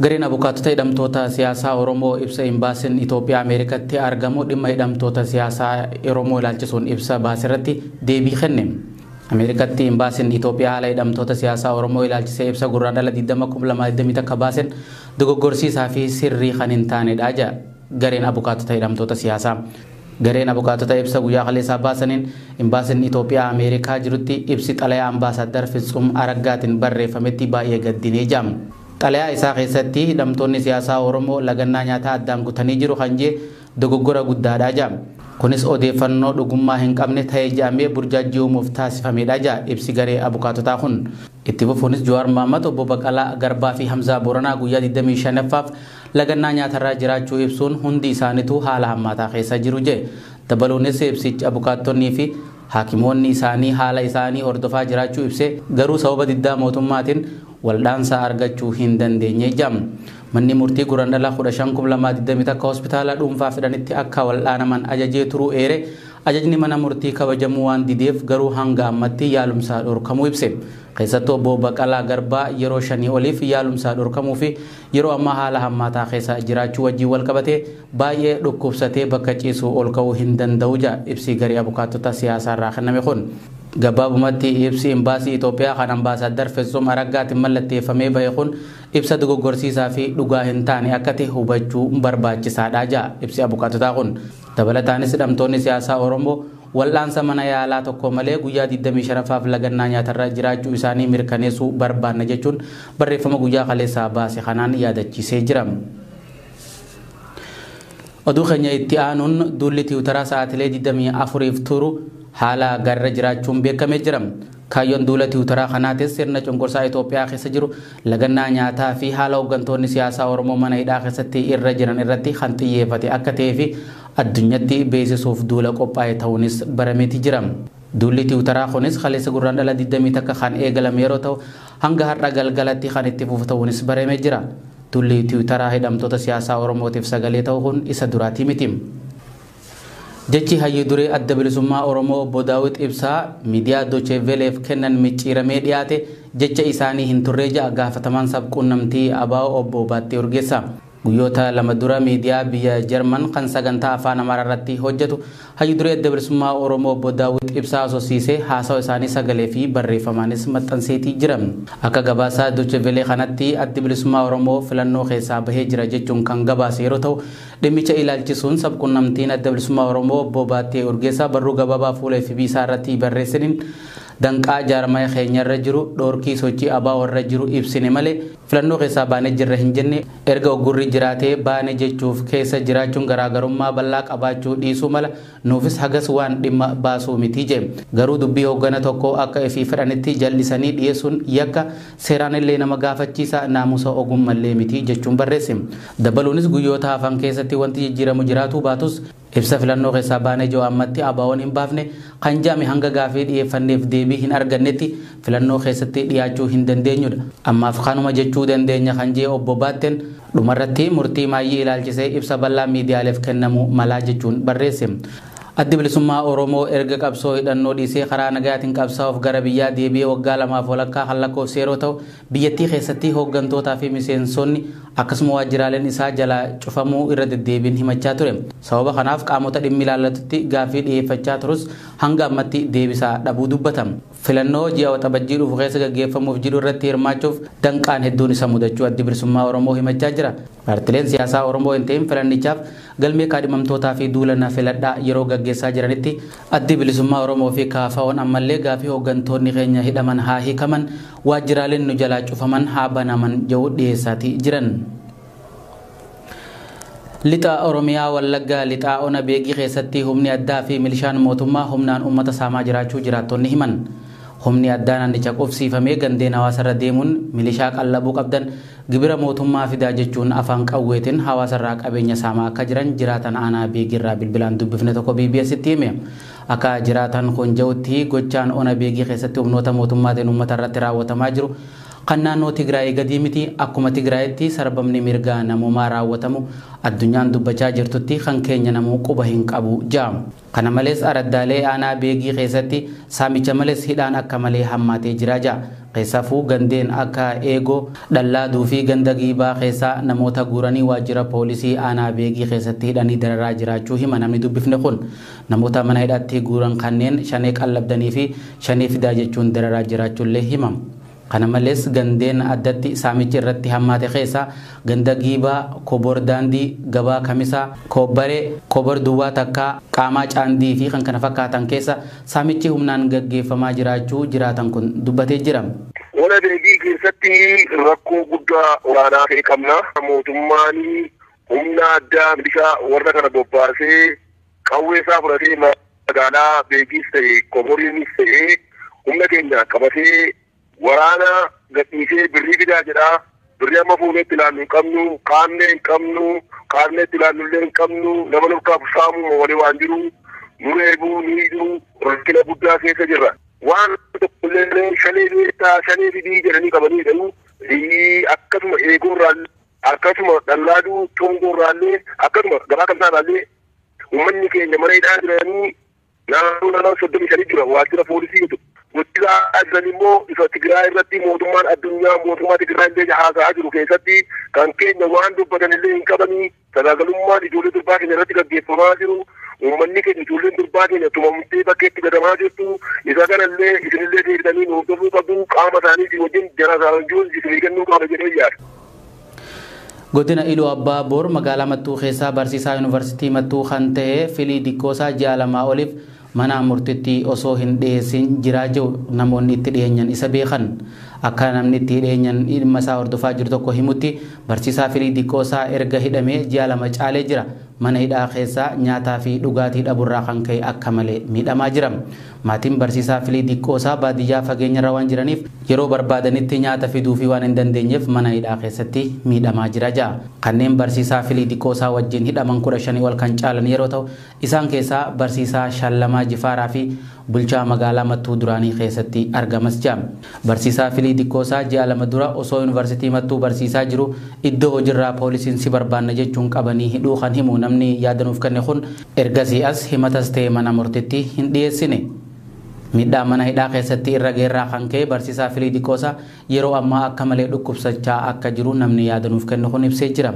Gareen abukaatota hidhamtoota siyaasaa Oromoo ibsa Imbaasin Itoophiyaa Ameerikaatti argamu dhimma hidhamtoota siyaasaa Oromoo ilaalchisuun ibsa baasirratti deebii kenne. Ameerikaatti Imbaasin Itoophiyaa haala hidhamtoota siyaasaa Oromoo ilaalchisee ibsa gurraandhala 2020 akka baasen dogoggorsiisaa fi sirrii kan hin taanedha jedha gareen abukaatota hidhamtoota siyaasaa. Gareen abukaatota ibsa guyyaa kaleessaa baasaniin Imbaasin Itoophiyaa Ameerikaa jirutti ibsi xalayaa Ambaasaddar Fitsum Araggaatiin barreeffametti baay'ee gaddinee jira. Xalayaa isaa keessatti hidhamtoonni siyaasaa Oromoo lagannaa nyaataa addaan kutanii jiru kan jee dogoggora guddaadha jedha. Kunis odeeffannoo dhugummaa hin qabne ta'ee jedhamee burjaajii uumuuf taasifamedha jedha ibsi garee abukaatotaa kun. Itti fufuunis Jawaar Mohaammed, Obbo Baqqalaa Garbaa fi Hamzaa Booranaa guyyaa 25ffaaf lagannaa nyaatarraa jiraachuu ibsuun hundi isaaniitu haala hammaataa keessa jiru jedhe. Dabaluunis ibsichi abukaatonnii fi haakimoonni isaanii haala isaanii hordofaa jiraachuu ibsee garuu sababa diddaa mootummaatiin waldhaansa argachuu hin dandeenye jedha. Manni murtii guraandhala 15/2021 hospitaala dhuunfaa fidanitti akka waldhaanaman ajajee turuu eere ajajni mana murtii kabajamuu waan dideef garuu hanga ammatti yaalumsaa dhorkamuu ibse. Keessattuu Obbo Baqqalaa Garbaa yeroo 5 oliif yaalumsaa dhorkamuu fi yeroo ammaa haala hammaataa keessa jiraachuu wajjin wal qabatee baay'ee dhukkubsatee bakka ciisuu ol ka'uu hin danda'u jedha ibsi garee abukaatota siyaasaa irraa kenname kun. Gabaabumatti ibsi Imbaasii Itoophiyaa kan Ambaasaddar Fitsum Araggaatiin mallatteeffamee bahe kun ibsa dogoggorsiisaa fi dhugaa hin taane akka ta'e hubachuu barbaachisaadha jedha ibsi abukaatotaa kun. Dabalataanis hidhamtoonni siyaasaa Oromoo wal'aansa mana yaalaa tokko malee guyyaa 25ffaaf lagannaa nyaatarra jiraachuu isaanii mirkaneessuu barbaanna jechuun barreeffama guyyaa kaleessaa baase kanaan yaadachiisee jira. Oduu keenya itti aanuun duulli tiwutaraa sa'aatilee 24f turu haala gaariirra jiraachuun beekamee jira. Kaayyoon duula tiwutaraa kanaatis sirna cunqursaa Itoophiyaa keessa jiru lagannaa nyaataa fi haala hooggantoonni siyaasaa Oromoo mana hidhaa keessatti irra jiran irratti kan xiyyeeffate akka ta'ee fi addunyatti beeksisuuf duula qophaa'e ta'uunis barameeti jira. Duulli tiwutaraa kunis kaleessa gurraandhala 21 kan eegalame yeroo ta'u hanga har'a galgalatti kan itti fufu ta'uunis baramee jira. Duulli tiwutaraa hidhamtoota siyaasaa Oromootiif sagalee ta'u kun isa duraatii miti. Jechi hayyuu duree adda bilisummaa Oromoo Obbo Daawit Ibsaa miidiyaa Doche Veleef kennan micciiramee dhiyaate jecha isaanii hin turre jedha gaafatamaan sabquunnamtii ABO Obbo Baattee Urgeessaa. Guyyoota lama dura miidiyaa biyya Jarman kan sagantaa afaan Amaaraa irratti hojjetu hayyuu duree adda bilisummaa Oromoo Obbo Daawit Ibsaa asoosiisee haasawa isaanii sagalee fi barreeffamaanis maxxanseetii jira. Akka gabaasaa Doche Velee kanatti adda bilisummaa Oromoo filannoo keessaa bahee jira jechuun kan gabaase yeroo ta'u dhimmicha ilaalchisuun sabquunnamtiin adda bilisummaa Oromoo Obbo Baattee Urgeessaa barruu gabaabaa fuula FB isaa irratti barreessaniin danqaa jaarmaya keenyarra jiru dhoorkii sochii ABO irra jiru ibsine malee filannoo keessaa baanee jirra hin jenne erga oggurri jiraatee baane jechuuf keessa jiraachuun garaagarummaa bal'aa qabaachuu dhiisuu mala nuufis hagas waan dhimma baasuu miti jedhe. Garuu dubbii hooggana tokko akka ifii fedhanitti jallisanii dhiyeessuun yakka seeraan illee nama gaafachiisa naamusa ogummallee miti jechuun barreesse. Dabaluunis guyyoota hafan keessatti wanti jijjiiramu jiraatu baatus ibsa filannoo keessaa baanee jiru ammatti ABO'n hin baafne kan jaame hanga gaafii dhiyeeffanneef deebii hin argannetti filannoo keessatti dhiyaachuu hin dandeenyudha. Ammaaf kanuma jechuu dandeenya kan jee Obbo Baatteen dhumarratti murtii maayyii ilaalchisee ibsa bal'aa miidiyaaleef kennamu malaa jechuun barreesse. Addi bilisummaa Oromoo erga qabsoo hidhannoo dhiisee karaa nagaatiin qabsaa'uuf gara biyyaa deebi'ee waggaa 2 walakkaa kan lakkoofse yeroo ta'u biyyattii keessatti hooggantootaa fi miseensonni akkasuma waajjiraaleen isaa jala cufamuu irra deddeebiin himachaa ture. Sababa kanaaf qaamota dhimmi ilaallatutti gaafii dhiyeeffachaa turus hanga ammatti deebisaa dhabuu dubbatama. Filannoo ji'a waxabajjii dhufu keessa gaggeeffamuuf jiru irratti hirmaachuuf danqaan hedduun isa mudachuu addi bilisummaa Oromoo himachaa jira. Paartileen siyaasaa Oromoo hin ta'in filannichaaf galmee kaadhimamtootaa fi duula filadhaa yeroo gaggeessaa jiranitti addi bilisummaa Oromoo fi KFO'n ammallee gaafii hooggantoonni keenya hidhaman haa hiikaman waajjiraaleen nu jalaa cufaman haa banaman jedhu dhiyeessaatii jiran. Lixa Oromiyaa Wallaggaa lixa Ona Beegii keessatti humni addaa fi milishaan mootummaa humnaan uummata saamaa jiraachuu jiraattonni himan. Humni addaa naannicha qofsiifamee gandeen hawaasarra deemuun milishaa qallabuu qabdan gibira mootummaa fidaa jechuun afaan qawweetiin hawaasarraa qabeenya saamaa akka jiran jiraatan aanaa Beegiirraa bilbilaan dubbifne tokko BBS'tti hime. Akka jiraatan kun jedhutti gochaan Ona Beegii keessatti humnoota mootummaatiin uummata irratti raawwatamaa jiru kan naannoo Tigraay gadii miti akkuma Tigraayitti sarbamni mirgaa namummaa raawwatamu addunyaan dubbachaa jirtutti kan keenya namuu quba hin qabu jaam. Kana malees araddaalee aanaa beegii keessatti saamicha malees hidhaan akka malee hammaatee jira jaa. Keessafuu gandeen akka eegoo dhallaaduu fi ganda giibaa keessaa namoota guuranii waajjira poolisii aanaa beegii keessatti hidhanii dararaa jiraachuu hima namni dubbifne kun. Namoota mana hidhaatti guuran kanneen shanee qallabdanii fi shanee fidaa jechuun dararaa jiraachuullee himam. Kana malees gandeen addatti saamichi irratti hammaate keessa ganda giibaa, kobor daandii, gabaa kamisaa, kobbaree, kobor duwwaa takkaa, qaamaa caandii fi kan kana fakkaatan keessa saamichi humnaan gaggeeffamaa jiraachuu jiraatan kun dubbatee jira. Ona beegii keessatti rakkoo guddaa waraanaa ta'e qabna. Mootummaan humna addaa milishaa warra kana bobbaasee qawwee isaa fudhatee magaalaa beegiis ta'e koboriinis ta'e humna keenya qabatee waraana gadhiisee birrii fidaa jedha. Birrii amma fuuletti ilaallu hin qabnu, qaamne hin qabnu, qaamnetti ilaallullee hin qabnu, nama lukkaaf saamu walii waan jiru, nu reebuu, nu hidhuu, rakkina guddaa keessa jirra. Waan tokkollee shanee beektaa, shanee fidii jedhanii qabanii jedhu akkasuma eegoorraallee, akkasuma dhallaaduu tongoorraallee, akkasuma gabaa kamsaarraallee uummanni keenya mana hidhaa jiranii naannoo 35 jira waajjira poolisii jechuudha. Guddaa addan immoo isa Tigraay irratti mootummaan addunyaa mootummaa Tigraay illee haasaa jiru keessatti kan keenya waan dubbatan illee hin qabanii sagaagalummaan ijoollee durbaa keenya irratti gaggeeffamaa jiru. Uummanni keenya ijoolleen durbaa keenya tumamtee bakkeetti gadamaa jirtu. Isa kanallee isinillee deebitanii nu hordofuu qabdu qaama isaaniitii wajjin janaasaanjuun isin eeggannuu qaba jedhee yaada. Godina Iluu Abbaa Boor magaalaa Mattuu keessaa barsiisaa yuunivarsiitii Mattuu kan ta'e Filii Dikkoosaa ji'a lamaa oliif mana murtiitti osoo hin dhiyeessin jiraa jiru namoonni itti dhiyeenyan isa beekan. Akka namni itti dhiyeenyan dhimma isaa hordofaa jiru tokko himutti barsiisaa Filii Dikkoosaa erga hidhamee ji'a lama caalee jira. Mana hidhaa keessaa nyaataa fi dhugaatii dhaburraa kan ka'e akka malee miidhamaa jira. Maatiin barsiisaa Filii Dikkoosaa baadiyyaa fageenyarra waan jiraniif yeroo barbaadanitti nyaata fiduu fi waan hin dandeenyeef mana hidhaa keessatti miidhamaa jira ja'a. Kanneen barsiisaa Filii Dikkoosaa wajjin hidhaman 15 ol kan caalan yeroo ta'u isaan keessaa barsiisaa Shallamaa Jifaaraa fi bulchaa magaalaa Mattuu duraanii keessatti argamas ja'a. Barsiisaa Filii Dikkoosaa ji'a lama dura osoo yuunivarsiitii Mattuu barsiisaa jiru iddoo hojiirraa poolisiin si barbaanna jechuun qabanii hidhuu kan himu namni yaadanuuf kenne kun ergasii as himatas ta'e mana murtiitti hin dhiyeessine. Miidhaa mana hidhaa keessatti irra geerraa kan ka'e barsiisaa Filii Dikkoosaa yeroo ammaa akka malee dhukkubsachaa akka jiru namni yaadanuuf kenne kun ibsee jira.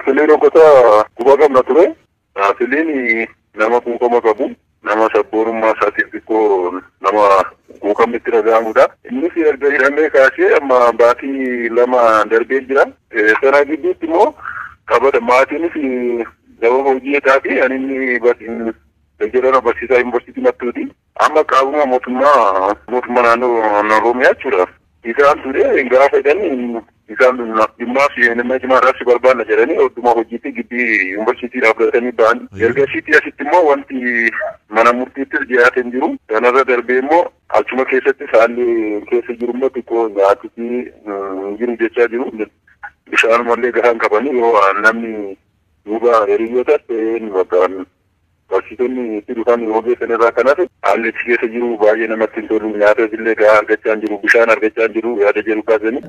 Filiin Dikkoosaa quba qabna ture. Filiin nama kuufama qabu. Nama sabboonummaa isaatiin xiqqoo nama quuqamnitti dhaga'amudha. Innis erga hidhamee kaasee amma baatii lama darbee jira. Sana gidduutti immoo qabata maatiinis nama hojii isaa fi ani jedhama barsiisaa yuunivarsiitii Mattuuti. Amma qaabuma mootummaa naannoo Oromiyaa jechuudha. Isaan ture gaafa jedhanii isaan dhimmaa fi nama cimaadhaaf si barbaanna jedhanii odduma hojiitti gibbii yuunivarsiitiidhaaf fudhatanii ba'an. Ergasiitti asitti immoo wanti mana murtiittis dhiyaateen jiru. Kanarra darbee immoo achuma keessatti haalli keessa jiru immoo xiqqoo nyaatitti jiru jechaa jiru. Bishaan mallee gahaan qabanii yoo namni duuba hiriyyootas ta'een bakkaan barsiisonni itti dhufan ogeessan irraa kanaaf haalli achi keessa jiru baay'ee namatti hin tolu. Nyaata illee gahaa argachaa jiru, bishaan argachaa jiru yaada jedhu kaasanii.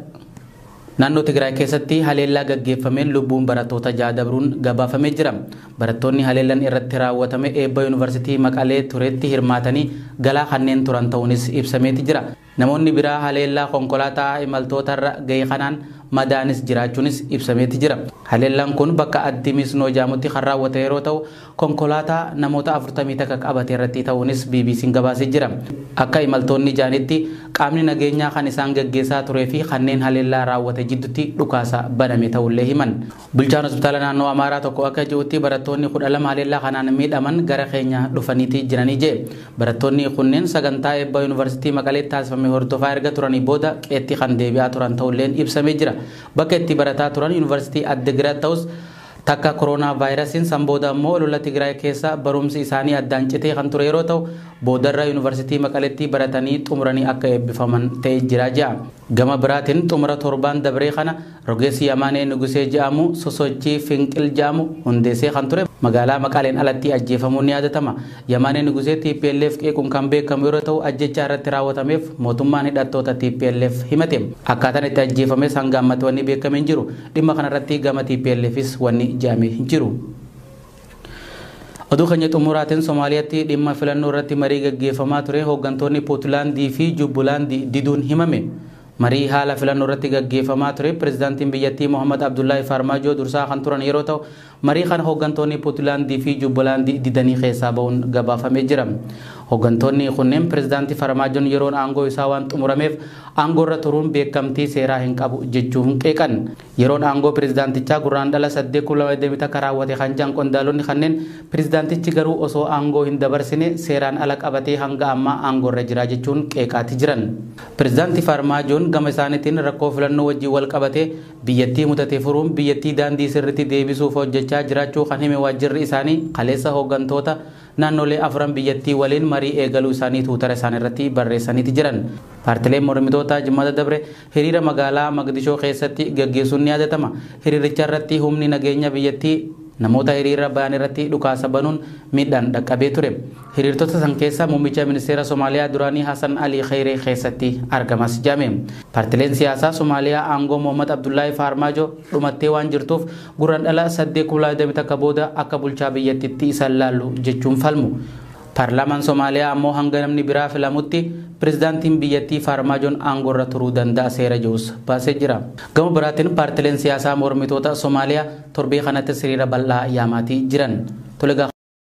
Naannoo Tigraay keessatti haleellaa gaggeeffameen lubbuun barattoota 6 dabruun gabaafamee jira. Barattoonni haleellaan irratti raawwatame eebba yuunivarsiitii Maqalee turetti hirmaatanii galaa kanneen turan ta'uunis ibsameeti jira. Namoonni biraa haleellaa konkolaataa imaltootarra ga'e kanaan madaanis jiraachuunis ibsameeti jira. Haleellaan kun bakka Addimis Noojamutti kan raawwate yeroo ta'u konkolaataa namoota 40 takka qabate irratti ta'uunis BBC'n gabaasee jira. Akka imaltoonni jaanitti qaamni nageenyaa kan isaan gaggeessaa turee fi kanneen haleellaa raawwate jidduutti dhukaasa baname ta'ullee himan. Bulchaan hospitaala naannoo Amaaraa tokko akka jirutti barattoonni 12 haleellaa kanaan miidhaman gara keenya dhufaniiti jiranii jedhe. Barattoonni kunneen sagantaa eebba yuunivarsiitii Maqaleetti taasifame hordofaa erga turanii booda qeetti kan deebi'aa turan ta'ulleen ibsamee jira. Bakka itti barataa turan yuunivarsiitii Addigiraat ta'us takka koronaa vaayirasiin san booda immoo lola Tigraay keessa barumsi isaanii addaan citee kan ture yeroo ta'u boodarra yuunivarsiitii Maqaleetti baratanii xumuranii akka eebbifaman ta'ee jira jedha. Gama biraatiin xumura torbaan dabree kana rogeessi Yamaanee Nugusee jedhamu sosochii Finqil jedhamu hundeessee kan ture. magaalaa Maqaleen alatti ajjeefamuun ni yaadatama. Yamaanee Nugusee TPLF qeequun kan beekamu yeroo ta'u ajjechaa irratti raawwatameef mootummaan hidhattoota TPLF himate. Akkaataan itti ajjeefames hanga ammatti wanni beekamee hin jiru. Dhimma kanarratti gama TPLFis wanni jedhamee hin jiru. Oduu keenya xumuraatiin Somaaliyaatti dhimma filannoo irratti marii gaggeeffamaa ture hooggantoonni Puutlaandii fi Jubbulaandii diduun himame. Marii haala filannoo irratti gaggeeffamaa ture pirezidaantiin biyyattii Mohammad Abdullaahi Farmaajoo dursaa kan turan yeroo ta'u marii kana hooggantoonni Puutlaandii fi Jubbulaandii didanii keessaa ba'uun gabaafamee jira. Hooggantoonni kunneen pirezidaantii Farmaajoon yeroon aangoo isaa waan xumurameef aangoo irra turuun beekamtii seeraa hin qabu jechuun qeeqan. Yeroon aangoo pirezidaantichaa gurraandhala 8 akka raawwate kan jedhan qondaalonni kanneen pirezidaantichi garuu osoo aangoo hin dabarsine seeraan ala qabatee hanga ammaa aangoo irra jira jechuun qeeqaati jiran. Pirezidaantii Farmaajoon gama isaaniitiin rakkoo filannoo wajjin wal qabatee biyyattii mudatee furuun biyyattii daandii sirriitti deebisuuf hojjechaa jiraachuu kan hime waajjirri isaanii kaleessa hooggantoota naannolee afran biyyattii waliin marii eegaluu isaanii tuutara isaanii irratti barreessaniiti jiran. Paartileen mormitoota Jimmata Dabre hiriira magaalaa Maqdishoo keessatti gaggeessuun ni yaadatama. Hiriiricha irratti humni nageenya biyyattii namoota hiriira ba'an irratti dhukaasa banuun miidhaan dhaqqabee ture. Hiriirtota san keessa muummicha ministeera Somaaliyaa duraanii Hassan Ali Khairee keessatti argamas jame. Paartileen siyaasaa Somaaliyaa aangoo Mohammad Abdullaahi Farmaajoo dhumattee waan jirtuuf gurraandhala 8 akka booda akka bulchaa biyyattiitti isaan laallu jechuun falmu. Paarlaamaan Somaaliyaa ammoo hanga namni biraa filamutti pirezidaantiin biyyattii Farmaajoon aangoo irra turuu danda'a seera jedhus baasee jira. Gama biraatiin paartileen siyaasaa mormitoota Somaaliyaa torbee kanatti hiriira bal'aa yaamaatii jiran.